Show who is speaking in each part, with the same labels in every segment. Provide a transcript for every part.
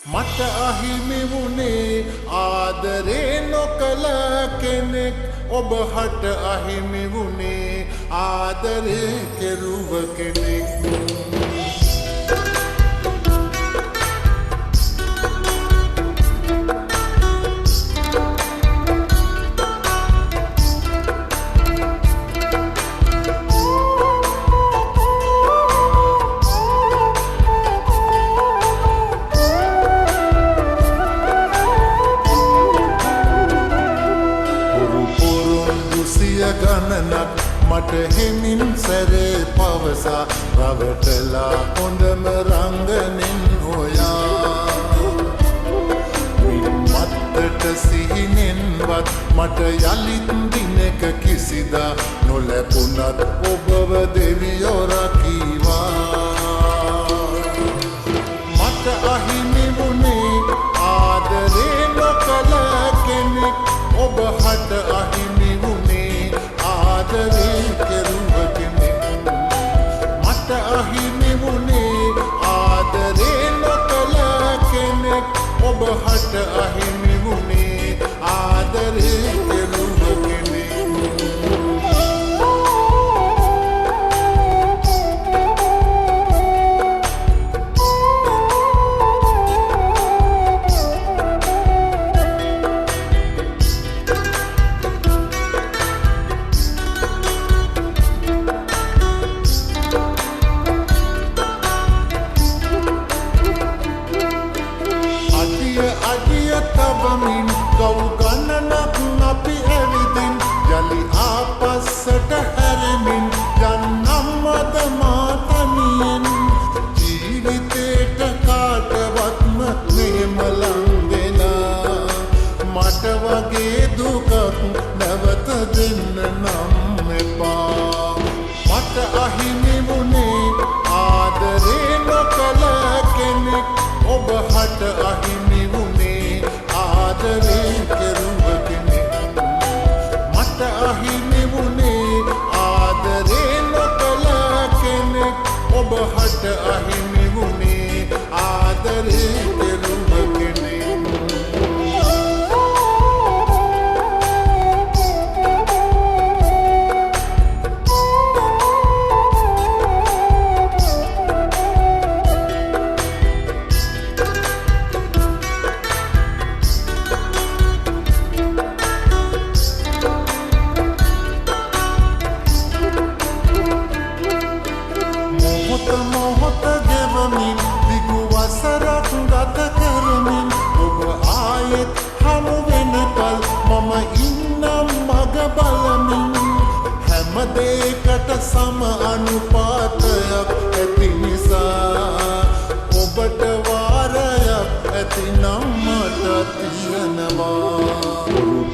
Speaker 1: මට අහිමි වුණේ ආදරේ නොකළ කෙනෙක් ඔබ හට අහිමි වුණේ ආදරේ කෙරුව කෙනෙක් ගණනක් මට හිමින් සැරේ පවසා රවටලා හොඳම රංගනින් හොයා මත්තට සිහිනෙන්වත් මට යළිත් දිනක කිසිදා නොලැබුණත් ඔබව දෙවියෝ රකීවා මට අහිමි වුණේ ආදරේ නොකළ කෙනෙක් ඔබ හට අහිමි වුණේ ආදරේ කෙරුව කෙනෙක් මට අහිමි වුණේ ආදරේ නොකළ කෙනෙක් ඔබ හට අහිමි වුණේ ආදරේ කෙරුව කෙනෙක් තවමින් ගව් ගණනක් අපි ඇවිදින් යලි ආපස්සට හැරෙමින් යන්නම් අද මා තනියෙන් ජීවිතේට කාටවත්ම මෙහෙම ලං වෙලා මට වගේ දුකක් නැවත දෙන්න නම් එපා මට අහිමි වුණේ ආදරේ නොකළ කෙනෙක් ඔබ හට අහිමි වුණේ ආදරේ කෙරුව කෙනෙක් මට අහිමි වුණේ ආදරේ නොකළ කෙනෙක් ඔබ හට අහිමි වුණේ ආදරේ කෙරුව කෙනෙක් මොහොත ගෙවමින් දිගු වසරක් ගත කරමින් ඔබ ආයෙත් හමු වෙනකල් මම ඉන්නම් මග බලමින් හැම දෙයකට සම අනුපාතයක් ඇති නිසා ඔබට වාරයක් ඇතිනම් මට තියෙනවා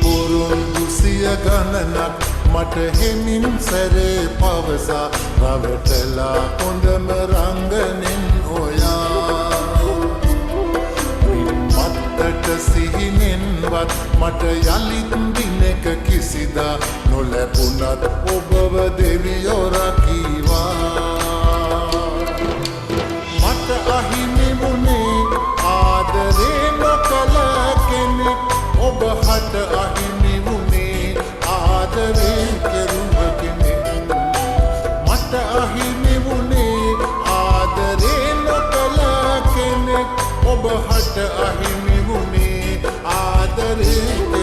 Speaker 1: පුරුදු සිය ගණනක් මට හිමින් සැරේ පවසා රවටලා හොඳම රංගනින් හොයා මත්තට සිහිනෙන්වත් මට යළිත් දිනක කිසිදා නොලැබුණත් ඔබව දෙවියෝ රකීවා මට අහිමි වුණේ ආදරේ නොකළ කෙනෙක් ඔබ හට අහිමි වුණේ ආදරේ කෙරුව කෙනෙක් මට අහිමි වුණේ ආදරේ නොකළ කෙනෙක් ඔබ හට අහිමි වුණේ ආදරේ